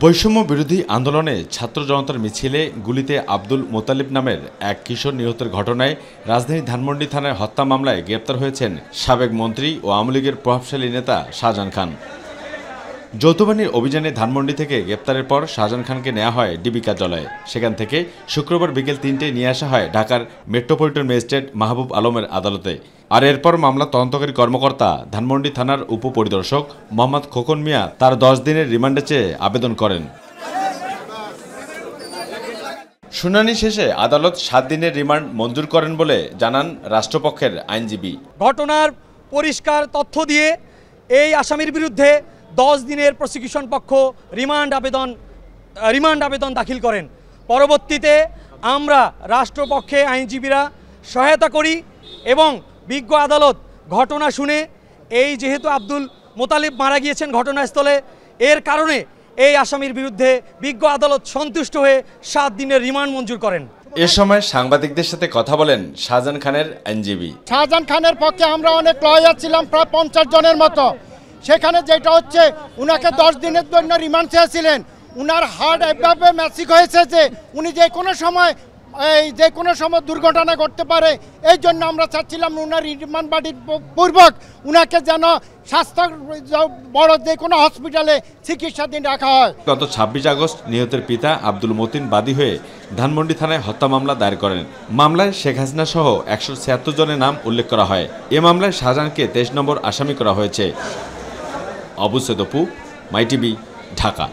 বৈষম্য বিরোধী আন্দোলনে ছাত্র জনতার মিছিলে গুলিতে আব্দুল মোতালিব নামের এক কিশোর নিহতের ঘটনায় রাজধানী ধানমন্ডি থানার হত্যা মামলায় গ্রেপ্তার হয়েছেন সাবেক মন্ত্রী ও আওয়ামী লীগের প্রভাবশালী নেতা শাহজাহান খান। যৌথবাহিনীর অভিযানে ধানমন্ডি থেকে গ্রেপ্তারের পর শাহজাহান খানকে নেওয়া হয় ডিবি কার্যালয়ে। সেখান থেকে শুক্রবার বিকেল ৩টায় নিয়ে আসা হয় ঢাকার মেট্রোপলিটন ম্যাজিস্ট্রেট মাহবুব আলমের আদালতে। আর এরপর মামলা তদন্তকারী কর্মকর্তা ধানমন্ডি থানার উপপরিদর্শক মোহাম্মদ খোকন মিয়া তার 10 দিনের রিমান্ডে চেয়ে আবেদন করেন। শুনানি শেষে আদালত 7 দিনের রিমান্ড মঞ্জুর করেন বলে জানান রাষ্ট্রপক্ষের আইনজীবী। ঘটনার পরিষ্কার তথ্য দিয়ে এই আসামির বিরুদ্ধে 10 দিনের প্রসিকিউশন পক্ষ রিমান্ড আবেদন দাখিল করেন। পরবর্তীতে আমরা রাষ্ট্রপক্ষে আইনজীবীরা সহায়তা করি এবং বিজ্ঞ আদালত ঘটনা শুনে যেহেতু আব্দুল মোতালিব মারা গিয়েছেন ঘটনাস্থলে, এর কারণে এই আসামির বিরুদ্ধে বিজ্ঞ আদালত সন্তুষ্ট হয়ে 7 দিনের রিমান্ড মঞ্জুর করেন। এ সময় সাংবাদিকদের সাথে কথা বলেন শাহজাহান খানের আইনজীবী। শাহজাহান খানের পক্ষে আমরা অনেক লয়ার ছিলাম, প্রায় 50 জনের মতো। সেখানে যেটা হচ্ছে উনাকে 10 দিনের জন্য রিমান্ড চেয়েছিলেন। উনার হার্ট এভাবে ম্যাসিক হয়েছে যে উনি যে কোনো সময় দুর্ঘটনা ঘটতে পারে। এই জন্য আমরা চাচ্ছিলাম উনার রিমান্ড বাড়ির পূর্বক উনাকে যেন স্বাস্থ্য বড় যে কোনো হসপিটালে চিকিৎসাধীন রাখা হয়। গত 26 আগস্ট নিহতের পিতা আব্দুল মতিন বাদী হয়ে ধানমন্ডি থানায় হত্যা মামলা দায়ের করেন। মামলায় শেখ হাসিনা সহ 176 জনের নাম উল্লেখ করা হয়। এ মামলায় শাহজাহানকে 23 নম্বর আসামি করা হয়েছে। অবু সৈয়দ অপু, মাই টিভি, ঢাকা।